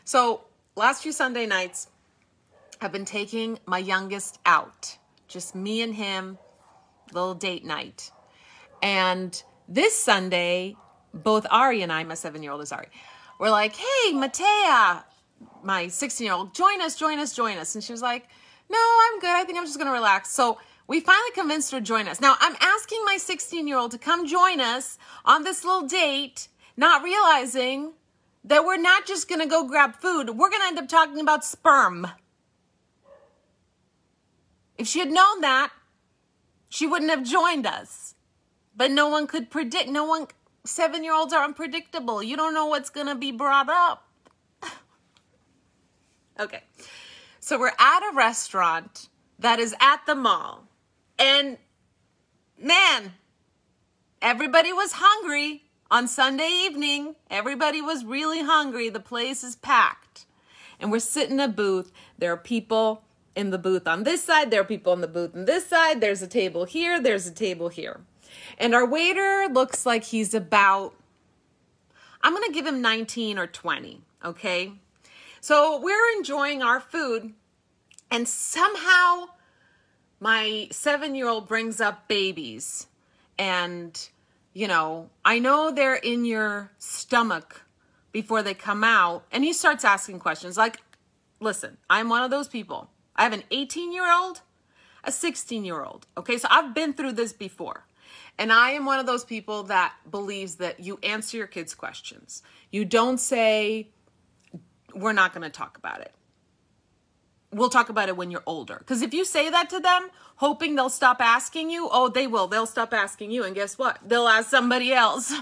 So last few Sunday nights, I've been taking my youngest out. Just me and him, little date night. And this Sunday, both Ari and I, my 7-year-old is Ari, we're like, hey, Matea, my 16-year-old, join us. And she was like, no, I'm good. I think I'm just going to relax. So we finally convinced her to join us. Now, I'm asking my 16-year-old to come join us on this little date, not realizing that we're not just going to go grab food. We're going to end up talking about sperm. If she had known that, she wouldn't have joined us. But no one could predict. 7-year-olds are unpredictable. You don't know what's going to be brought up. Okay. So we're at a restaurant that is at the mall. And man, everybody was hungry on Sunday evening. Everybody was really hungry. The place is packed. And we're sitting in a booth. There are people in the booth on this side. There are people in the booth on this side. There's a table here. There's a table here. And our waiter looks like he's about, I'm going to give him 19 or 20, okay? So we're enjoying our food, and somehow my 7-year-old brings up babies. And, you know, I know they're in your stomach before they come out. And he starts asking questions like, listen, I'm one of those people. I have an 18-year-old, a 16-year-old, okay? So I've been through this before. And I am one of those people that believes that you answer your kids' questions. You don't say, we're not going to talk about it. We'll talk about it when you're older. Because if you say that to them, hoping they'll stop asking you, oh, they will. They'll stop asking you. And guess what? They'll ask somebody else.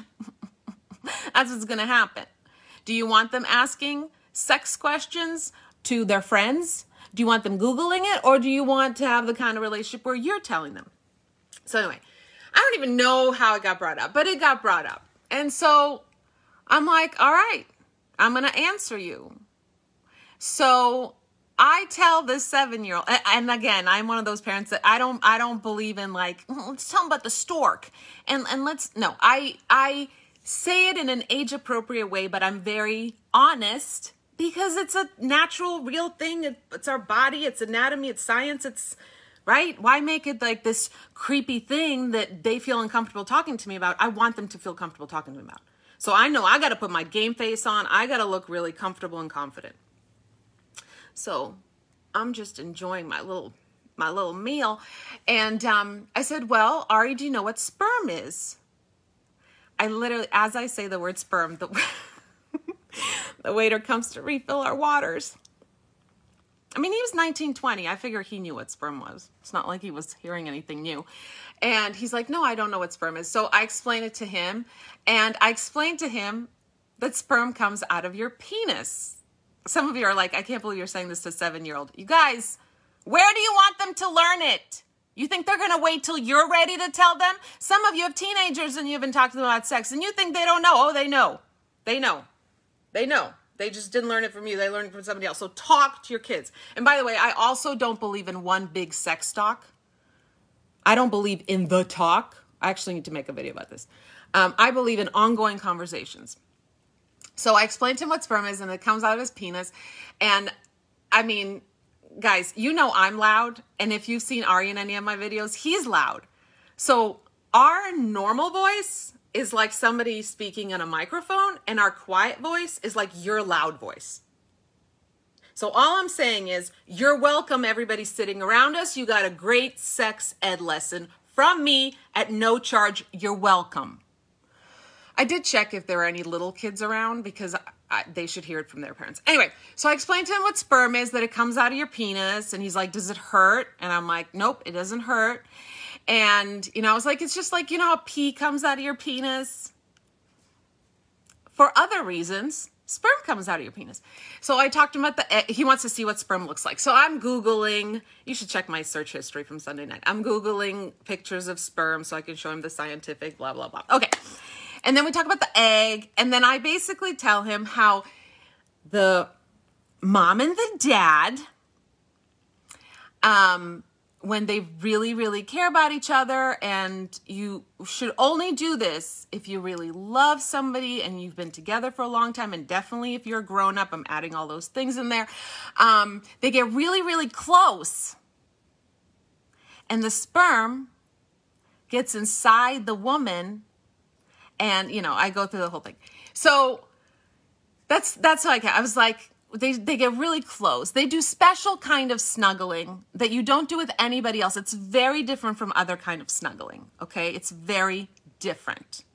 That's what's going to happen. Do you want them asking sex questions to their friends? Do you want them Googling it? Or do you want to have the kind of relationship where you're telling them? So anyway, I don't even know how it got brought up, but it got brought up. And so I'm like, all right, I'm going to answer you. So I tell this 7-year-old, and again, I'm one of those parents that I don't believe in like, let's tell them about the stork. And I say it in an age-appropriate way, but I'm very honest because it's a natural, real thing. It's our body, it's anatomy, it's science, it's right? Why make it like this creepy thing that they feel uncomfortable talking to me about? I want them to feel comfortable talking to me about. So I know I got to put my game face on. I got to look really comfortable and confident. So I'm just enjoying my little meal. And I said, well, Ari, do you know what sperm is? I literally, as I say the word sperm, the waiter comes to refill our waters. I mean, he was 19, 20. I figure he knew what sperm was. It's not like he was hearing anything new. And he's like, no, I don't know what sperm is. So I explained it to him. And I explained to him that sperm comes out of your penis. Some of you are like, I can't believe you're saying this to a 7-year-old. You guys, where do you want them to learn it? You think they're going to wait till you're ready to tell them? Some of you have teenagers and you've been talking to them about sex and you think they don't know. Oh, they know. They know. They know. They just didn't learn it from you. They learned it from somebody else. So talk to your kids. And by the way, I also don't believe in one big sex talk. I don't believe in the talk. I actually need to make a video about this. I believe in ongoing conversations. So I explained to him what sperm is, and it comes out of his penis. And I mean, guys, you know I'm loud. And if you've seen Ari in any of my videos, he's loud. So our normal voice is like somebody speaking in a microphone, and our quiet voice is like your loud voice. So all I'm saying is, you're welcome, everybody sitting around us. You got a great sex ed lesson from me at no charge. You're welcome. I did check if there are any little kids around because they should hear it from their parents. Anyway, so I explained to him what sperm is, that it comes out of your penis. And he's like, does it hurt? And I'm like, nope, it doesn't hurt. And, you know, I was like, it's just like, you know how pee comes out of your penis? For other reasons, sperm comes out of your penis. So I talked to him about he wants to see what sperm looks like. So I'm Googling, you should check my search history from Sunday night. I'm Googling pictures of sperm so I can show him the scientific blah, blah, blah. Okay. And then we talk about the egg. And then I basically tell him how the mom and the dad, when they really, really care about each other, and you should only do this if you really love somebody and you've been together for a long time, and definitely if you're a grown-up, I'm adding all those things in there. They get really, really close, and the sperm gets inside the woman, and, you know, I go through the whole thing. So that's how I was like, they get really close. They do special kind of snuggling that you don't do with anybody else. It's very different from other kind of snuggling, okay? It's very different.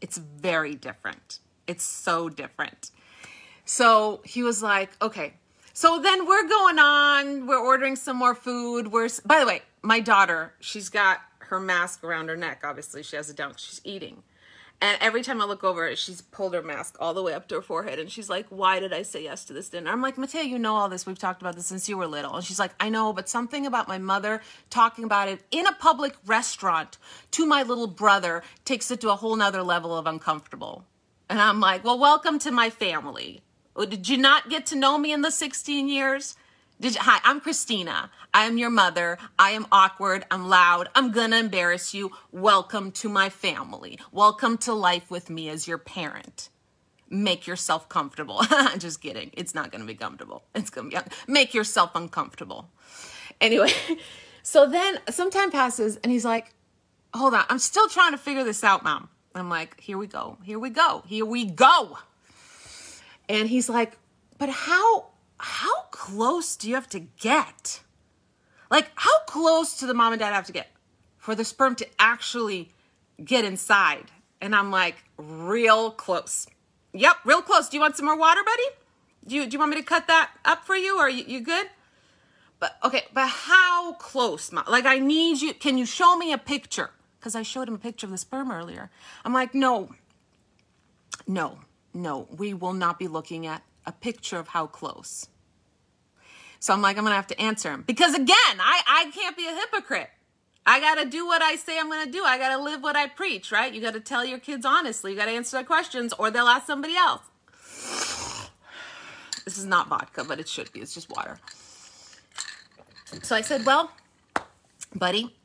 It's very different. It's so different. So he was like, okay. So then we're going on. We're ordering some more food. By the way, my daughter, she's got her mask around her neck. Obviously, she has it down. She's eating. And every time I look over, she's pulled her mask all the way up to her forehead. And she's like, why did I say yes to this dinner? I'm like, Mattea, you know all this. We've talked about this since you were little. And she's like, I know, but something about my mother talking about it in a public restaurant to my little brother takes it to a whole nother level of uncomfortable. And I'm like, well, welcome to my family. Did you not get to know me in the 16 years? Hi, I'm Christina. I am your mother. I am awkward. I'm loud. I'm gonna embarrass you. Welcome to my family. Welcome to life with me as your parent. Make yourself comfortable. Just kidding. It's not gonna be comfortable. It's gonna be, make yourself uncomfortable. Anyway, so then some time passes and he's like, hold on. I'm still trying to figure this out, Mom. I'm like, here we go. Here we go. Here we go. And he's like, but how close do you have to get? Like, how close do the mom and dad have to get for the sperm to actually get inside? And I'm like, real close. Yep, real close. Do you want some more water, buddy? Do you want me to cut that up for you? Or are you good? But okay, but how close, Mom? Like, I need you. Can you show me a picture? Because I showed him a picture of the sperm earlier. I'm like, no, we will not be looking at a picture of how close. So I'm like, I'm going to have to answer him. Because again, I can't be a hypocrite. I got to do what I say I'm going to do. I got to live what I preach, right? You got to tell your kids honestly. You got to answer their questions or they'll ask somebody else. This is not vodka, but it should be. It's just water. So I said, well, buddy,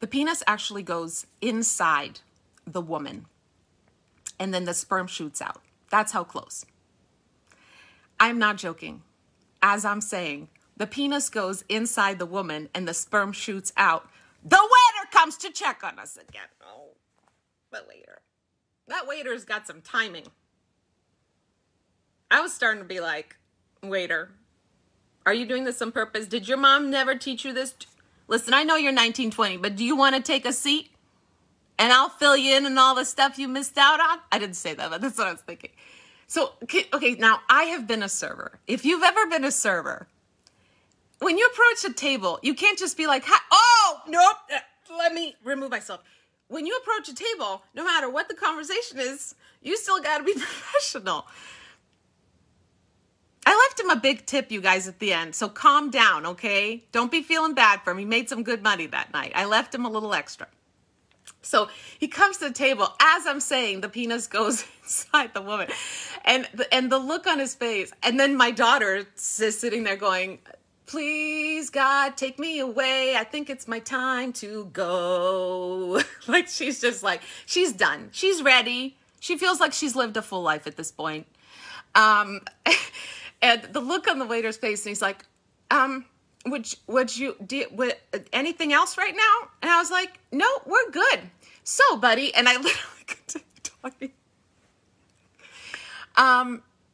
the penis actually goes inside the woman and then the sperm shoots out. That's how close. I'm not joking. As I'm saying, the penis goes inside the woman and the sperm shoots out. The waiter comes to check on us again. Oh, the waiter. That waiter's got some timing. I was starting to be like, waiter, are you doing this on purpose? Did your mom never teach you this? Listen, I know you're 1920, but do you want to take a seat? And I'll fill you in on all the stuff you missed out on? I didn't say that, but that's what I was thinking. So, okay, now I have been a server. If you've ever been a server, when you approach a table, you can't just be like, hi, oh, nope, let me remove myself. When you approach a table, no matter what the conversation is, you still got to be professional. I left him a big tip, you guys, at the end. So calm down, okay? Don't be feeling bad for him. He made some good money that night. I left him a little extra. So he comes to the table. As I'm saying, the penis goes inside the woman. And the look on his face. And then my daughter is sitting there going, please, God, take me away. I think it's my time to go. Like, she's just like, she's done. She's ready. She feels like she's lived a full life at this point. And the look on the waiter's face, and he's like, would you do anything else right now? And I was like, no, we're good. So, buddy, and I literally continued talking.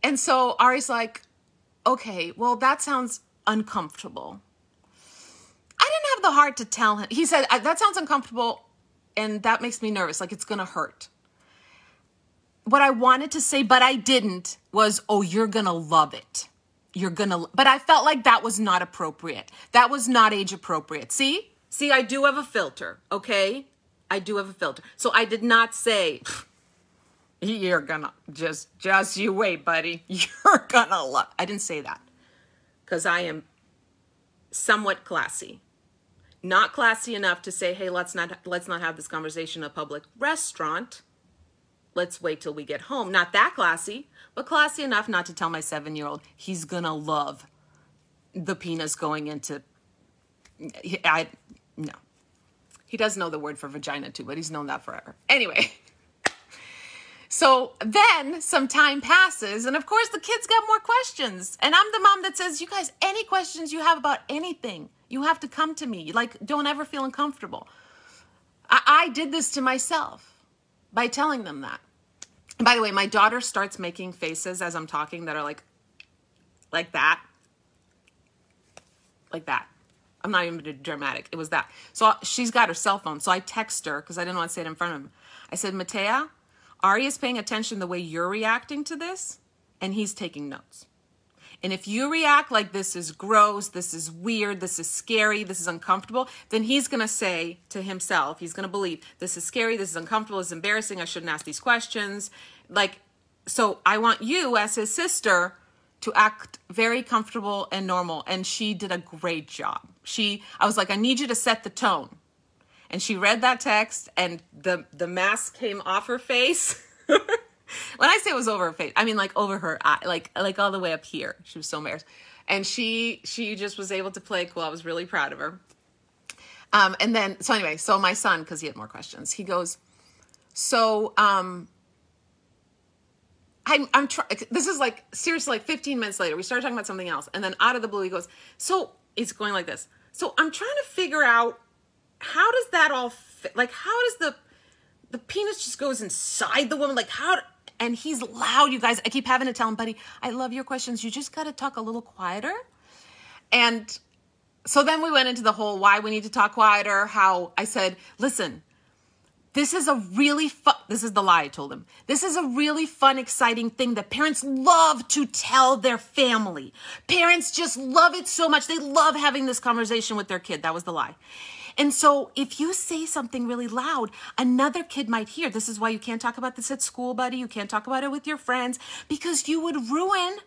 And so Ari's like, okay, well, that sounds uncomfortable. I didn't have the heart to tell him. He said, that sounds uncomfortable, and that makes me nervous, like it's gonna hurt. What I wanted to say, but I didn't, was, oh, you're gonna love it. But I felt like that was not appropriate. That was not age appropriate. See, I do have a filter, okay? I do have a filter. So I did not say, you're gonna, just you wait, buddy. You're gonna love. I didn't say that. Because I am somewhat classy. Not classy enough to say, hey, let's not have this conversation in a public restaurant. Let's wait till we get home. Not that classy, but classy enough not to tell my 7-year-old he's gonna love the penis going into No. He does know the word for vagina too, but he's known that forever. Anyway. So then some time passes, and of course the kids got more questions. And I'm the mom that says, you guys, any questions you have about anything, you have to come to me. Like, don't ever feel uncomfortable. I did this to myself by telling them that. And by the way, my daughter starts making faces as I'm talking that are like that. Like that. I'm not even dramatic. It was that. So she's got her cell phone. So I text her because I didn't want to say it in front of him. I said, Matea, Ari is paying attention the way you're reacting to this, and he's taking notes. And if you react like this is gross, this is weird, this is scary, this is uncomfortable, then he's going to say to himself, he's going to believe, this is scary, this is uncomfortable, this is embarrassing, I shouldn't ask these questions. Like, so I want you as his sister to act very comfortable and normal. And she did a great job. I was like, I need you to set the tone. And she read that text, and the mask came off her face. When I say it was over her face, I mean like over her eye, like all the way up here. She was so embarrassed. And she just was able to play cool. I was really proud of her. And then, so anyway, so my son, because he had more questions, he goes, so I'm trying, this is like, seriously, like 15 minutes later, we started talking about something else. And then out of the blue, he goes, so it's going like this. So I'm trying to figure out, how does that all fit? Like, how does the penis just goes inside the woman? Like, how? And he's loud, you guys. I keep having to tell him, buddy, I love your questions. You just got to talk a little quieter. And so then we went into the whole why we need to talk quieter, how I said, listen, this is a really fun, this is the lie I told him. This is a really fun, exciting thing that parents love to tell their family. Parents just love it so much. They love having this conversation with their kid. That was the lie. And so if you say something really loud, another kid might hear. This is why you can't talk about this at school, buddy. You can't talk about it with your friends, because you would ruin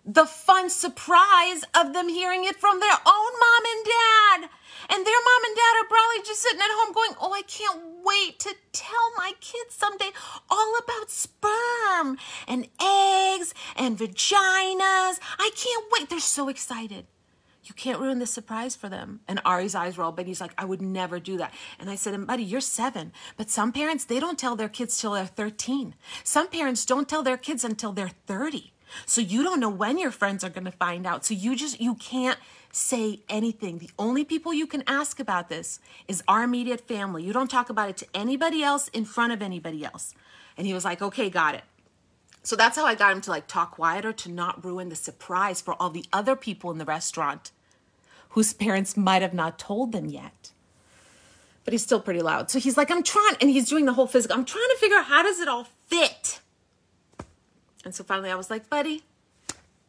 the fun surprise of them hearing it from their own mom and dad. And their mom and dad are probably just sitting at home going, oh, I can't wait to tell my kids someday all about sperm and eggs and vaginas. I can't wait. They're so excited. You can't ruin the surprise for them. And Ari's eyes rolled, but he's like, I would never do that. And I said, buddy, you're 7. But some parents, they don't tell their kids till they're 13. Some parents don't tell their kids until they're 30. So you don't know when your friends are going to find out. So you can't say anything. The only people you can ask about this is our immediate family. You don't talk about it to anybody else in front of anybody else. And he was like, okay, got it. So that's how I got him to like talk quieter, to not ruin the surprise for all the other people in the restaurant whose parents might have not told them yet. But he's still pretty loud. So he's like, I'm trying, and he's doing the whole physical. I'm trying to figure out, how does it all fit? And so finally I was like, buddy,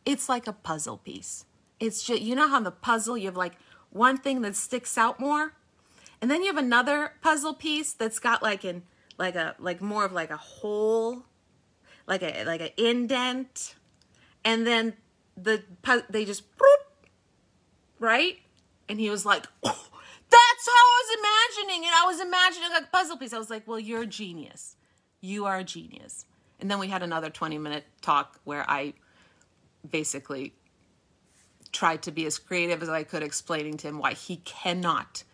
it's like a puzzle piece. It's just, you know how in the puzzle you have like one thing that sticks out more, and then you have another puzzle piece that's got like more of like a hole, like an indent, and then they just right? And he was like, oh, that's how I was imagining it. I was imagining like a puzzle piece. I was like, well, you're a genius. You are a genius. And then we had another 20-minute talk where I basically tried to be as creative as I could, explaining to him why he cannot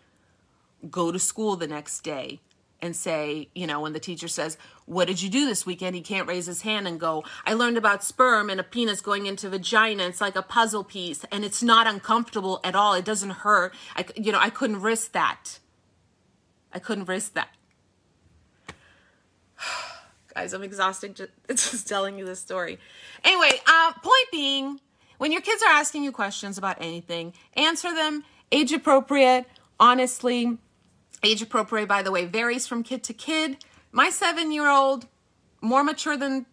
go to school the next day and say, you know, when the teacher says, what did you do this weekend? He can't raise his hand and go, I learned about sperm and a penis going into vagina. It's like a puzzle piece, and it's not uncomfortable at all. It doesn't hurt. I couldn't risk that. I couldn't risk that. Guys, I'm exhausted just telling you this story. Anyway, point being, when your kids are asking you questions about anything, answer them age appropriate, honestly. Age appropriate, by the way, varies from kid to kid. My 7-year-old, more mature than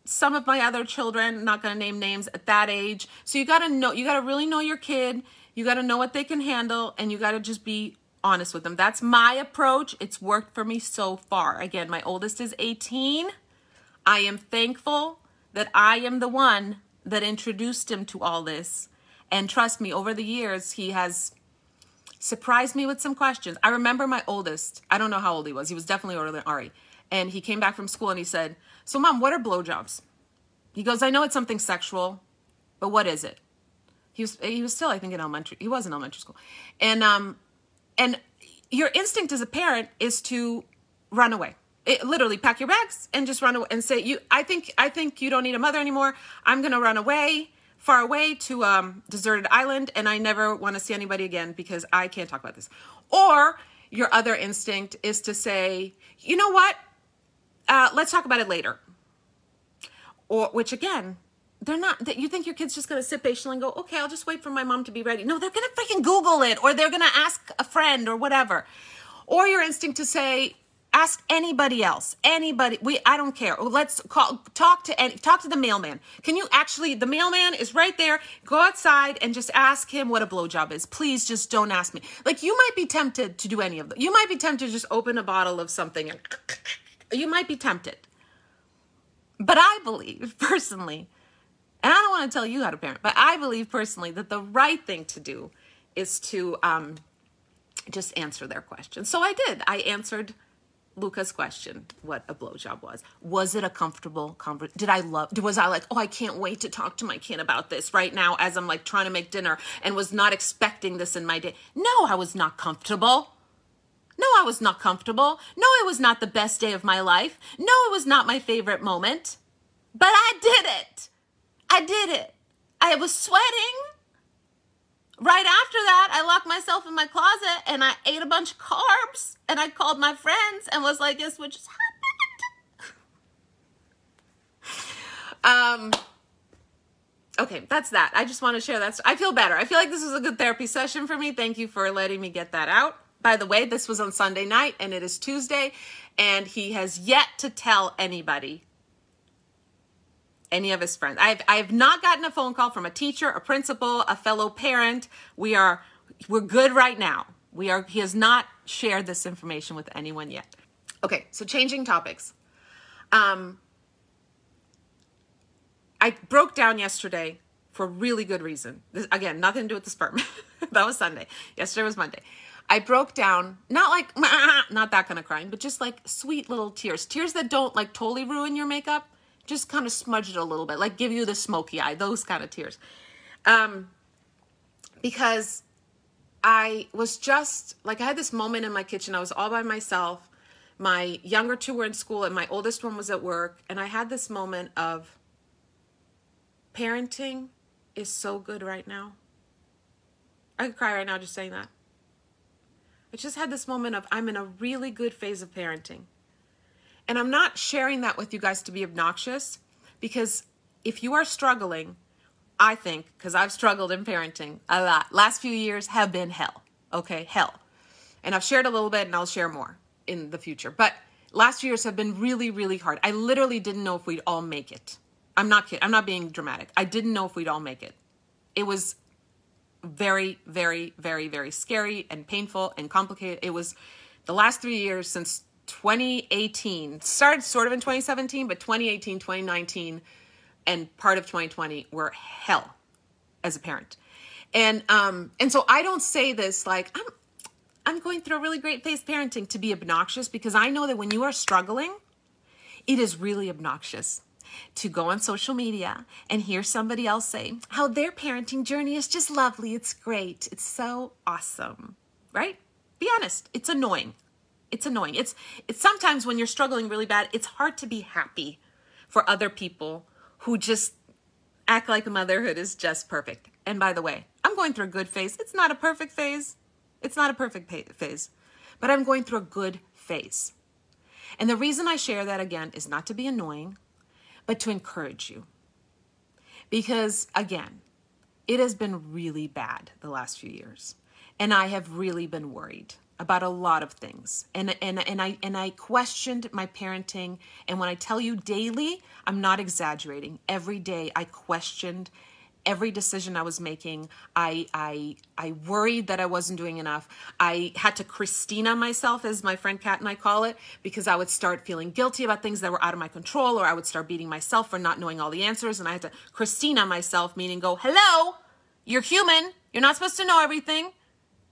some of my other children, not going to name names, at that age. So you got to really know your kid. You got to know what they can handle, and you got to just be honest with them. That's my approach. It's worked for me so far. Again, my oldest is 18. I am thankful that I am the one that introduced him to all this. And trust me, over the years, he has surprised me with some questions. I remember my oldest, I don't know how old he was. He was definitely older than Ari. And he came back from school and he said, so Mom, what are blowjobs? He goes, I know it's something sexual, but what is it? He was still, I think, in elementary. He was in elementary school. And your instinct as a parent is to run away. Literally pack your bags and just run away and say, I think you don't need a mother anymore. I'm going to run away, far away to a deserted island, and I never want to see anybody again because I can't talk about this. Or your other instinct is to say, you know what? Let's talk about it later. Or, which again, they're not, that you think your kid's just going to sit patiently and go, okay, I'll just wait for my mom to be ready. No, they're going to freaking Google it, or they're going to ask a friend or whatever. Or your instinct to say, ask anybody else, anybody. I don't care. Let's talk to the mailman. Can you actually, the mailman is right there. Go outside and just ask him what a blowjob is. Please just don't ask me. Like, you might be tempted to do any of them. You might be tempted to just open a bottle of something. And you might be tempted. But I believe personally, and I don't want to tell you how to parent, but I believe personally that the right thing to do is to just answer their question. So I did. I answered Luca's question, what a blowjob was. Was it a comfortable conversation? Was I like, oh, I can't wait to talk to my kid about this right now as I'm like trying to make dinner and was not expecting this in my day? No, I was not comfortable. No, I was not comfortable. No, it was not the best day of my life. No, it was not my favorite moment. But I did it. I did it. I was sweating. Right after that, I locked myself in my closet and I ate a bunch of carbs and I called my friends and was like, guess what just happened? Okay, that's that. I just want to share that. I feel better. I feel like this was a good therapy session for me. Thank you for letting me get that out. By the way, this was on Sunday night and it is Tuesday, and he has yet to tell anybody, any of his friends. I have not gotten a phone call from a teacher, a principal, a fellow parent. We're good right now. He has not shared this information with anyone yet. Okay, so changing topics. I broke down yesterday for a really good reason. This, again, nothing to do with the sperm. That was Sunday. Yesterday was Monday. I broke down, not like, not that kind of crying, but just like sweet little tears. Tears that don't like totally ruin your makeup. Just kind of smudge it a little bit, like give you the smoky eye, those kind of tears. Because I was just, like I had this moment in my kitchen. I was all by myself. My younger two were in school and my oldest one was at work. And I had this moment of, parenting is so good right now. I could cry right now just saying that. I just had this moment of, I'm in a really good phase of parenting. And I'm not sharing that with you guys to be obnoxious, because if you are struggling, I think, because I've struggled in parenting a lot. Last few years have been hell. Okay, hell. And I've shared a little bit and I'll share more in the future. But last few years have been really, really hard. I literally didn't know if we'd all make it. I'm not kidding. I'm not being dramatic. I didn't know if we'd all make it. It was very, very, very, very scary and painful and complicated. It was the last 3 years since 2018, started sort of in 2017, but 2018, 2019, and part of 2020 were hell as a parent. And so I don't say this like, I'm going through a really great phase parenting to be obnoxious, because I know that when you are struggling, it is really obnoxious to go on social media and hear somebody else say how their parenting journey is just lovely. It's great. It's so awesome, right? Be honest. It's annoying. It's annoying. It's sometimes when you're struggling really bad, it's hard to be happy for other people who just act like motherhood is just perfect. And by the way, I'm going through a good phase. It's not a perfect phase. It's not a perfect phase, but I'm going through a good phase. And the reason I share that again is not to be annoying, but to encourage you. Because again, it has been really bad the last few years. And I have really been worried about a lot of things. And I questioned my parenting. And when I tell you daily, I'm not exaggerating. Every day I questioned every decision I was making. I worried that I wasn't doing enough. I had to Christina myself, as my friend Kat and I call it, because I would start feeling guilty about things that were out of my control, or I would start beating myself for not knowing all the answers. And I had to Christina myself, meaning go, hello, you're human. You're not supposed to know everything.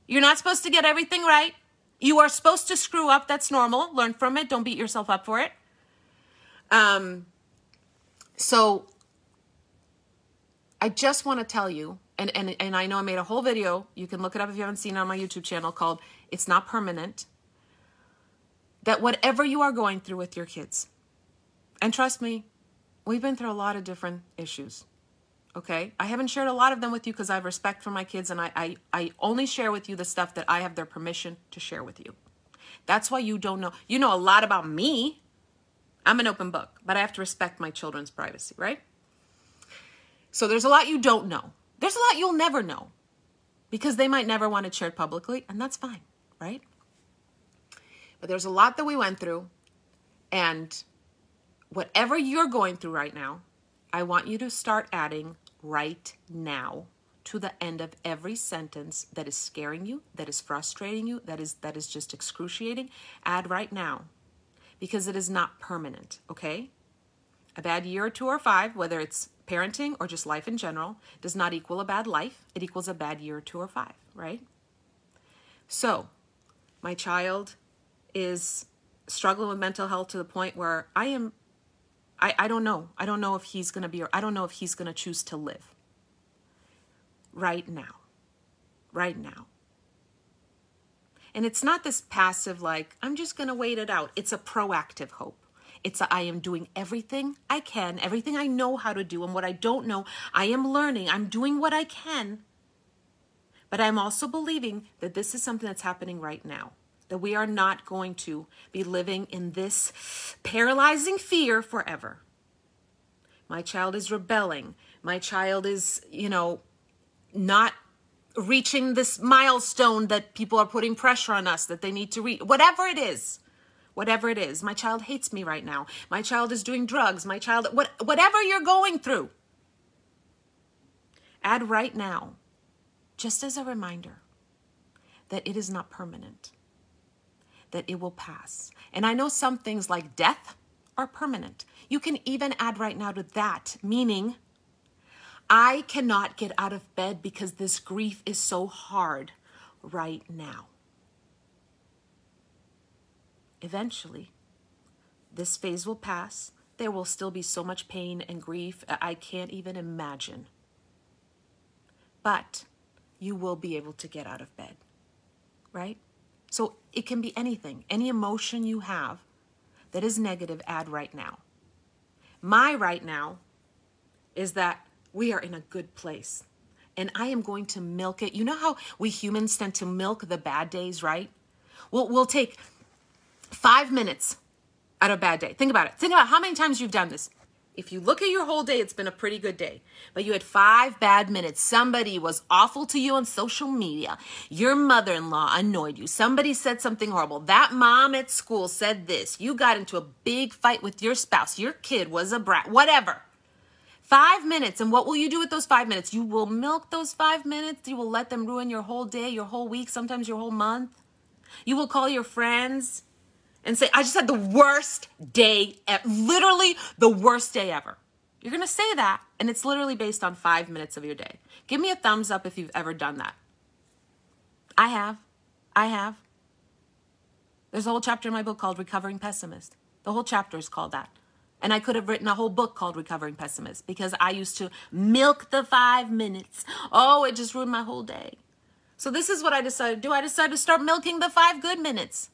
You're not supposed to get everything right. You are supposed to screw up. That's normal. Learn from it. Don't beat yourself up for it. So I just want to tell you, And I know I made a whole video. You can look it up if you haven't seen it on my YouTube channel called It's Not Permanent. That whatever you are going through with your kids, and trust me, we've been through a lot of different issues. Okay? I haven't shared a lot of them with you because I have respect for my kids, and I only share with you the stuff that I have their permission to share with you. That's why you don't know. You know a lot about me. I'm an open book, but I have to respect my children's privacy, right? So there's a lot you don't know. There's a lot you'll never know because they might never want it shared publicly, and that's fine, right? But there's a lot that we went through, and whatever you're going through right now, I want you to start adding right now to the end of every sentence that is scaring you, that is frustrating you, that is just excruciating. Add right now, because it is not permanent, okay? A bad year or 2 or 5, whether it's parenting or just life in general, does not equal a bad life. It equals a bad year or 2 or 5, right? So, my child is struggling with mental health to the point where I don't know. I don't know if he's going to be, or I don't know if he's going to choose to live. Right now. Right now. And it's not this passive, like, I'm just going to wait it out. It's a proactive hope. It's I am doing everything I can, everything I know how to do, and what I don't know, I am learning. I'm doing what I can. But I'm also believing that this is something that's happening right now. That we are not going to be living in this paralyzing fear forever. My child is rebelling. My child is, not reaching this milestone that people are putting pressure on us that they need to reach. Whatever it is. My child hates me right now. My child is doing drugs. My child, whatever you're going through. Add right now, just as a reminder, that it is not permanent. That it will pass. And I know some things like death are permanent. You can even add right now to that, meaning I cannot get out of bed because this grief is so hard right now. Eventually, this phase will pass. There will still be so much pain and grief I can't even imagine. But you will be able to get out of bed, right? So it can be anything, any emotion you have that is negative, add right now. My right now is that we are in a good place and I am going to milk it. You know how we humans tend to milk the bad days, right? We'll take 5 minutes out of a bad day. Think about it. Think about how many times you've done this. If you look at your whole day, it's been a pretty good day. But you had 5 bad minutes. Somebody was awful to you on social media. Your mother-in-law annoyed you. Somebody said something horrible. That mom at school said this. You got into a big fight with your spouse. Your kid was a brat. Whatever. 5 minutes. And what will you do with those 5 minutes? You will milk those 5 minutes. You will let them ruin your whole day, your whole week, sometimes your whole month. You will call your friends and say, I just had the worst day, literally the worst day ever. You're going to say that, and it's literally based on 5 minutes of your day. Give me a thumbs up if you've ever done that. I have. There's a whole chapter in my book called Recovering Pessimist. The whole chapter is called that. And I could have written a whole book called Recovering Pessimist because I used to milk the 5 minutes. Oh, it just ruined my whole day. So this is what I decided to do. I decided to start milking the 5 good minutes.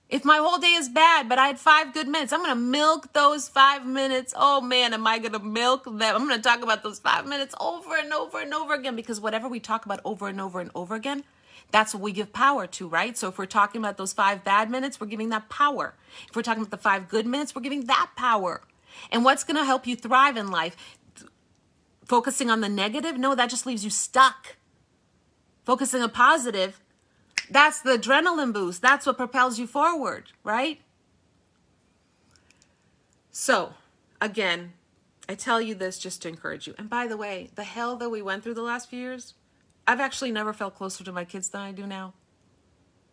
If my whole day is bad, but I had 5 good minutes, I'm going to milk those 5 minutes. Oh man, am I going to milk them? I'm going to talk about those 5 minutes over and over and over again, because whatever we talk about over and over and over again, that's what we give power to, right? So if we're talking about those 5 bad minutes, we're giving that power. If we're talking about the 5 good minutes, we're giving that power. And what's going to help you thrive in life? Focusing on the negative? No, that just leaves you stuck. Focusing on positive, that's the adrenaline boost. That's what propels you forward, right? So, again, I tell you this just to encourage you. And by the way, the hell that we went through the last few years, I've actually never felt closer to my kids than I do now.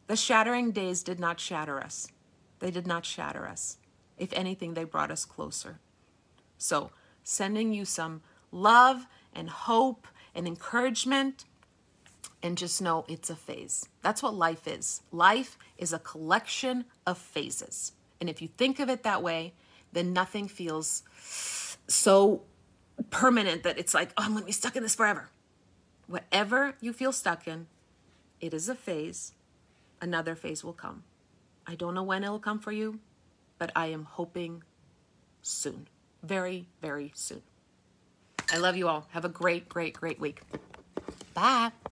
The shattering days did not shatter us. They did not shatter us. If anything, they brought us closer. So, sending you some love and hope and encouragement. And just know it's a phase. That's what life is. Life is a collection of phases. And if you think of it that way, then nothing feels so permanent, that it's like, oh, I'm going to be stuck in this forever. Whatever you feel stuck in, it is a phase. Another phase will come. I don't know when it'll come for you, but I am hoping soon. Very, very soon. I love you all. Have a great, great, great week. Bye.